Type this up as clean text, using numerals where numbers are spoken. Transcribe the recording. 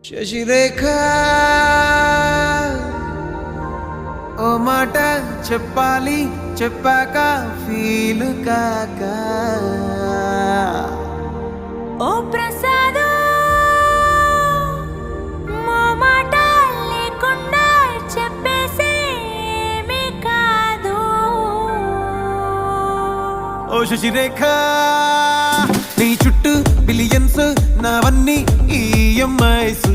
శశిరేఖ ఓ మాట చెప్పాలి చెప్పాక ఫీల్ కాక ఓ ప్రసాద్ మా మాట లేకుండా చెప్పేసేమీ కాదు. ఓ శశిరేఖ నీ చుట్టూ బిలియన్స్ నావన్నీ ఈఎంఐస్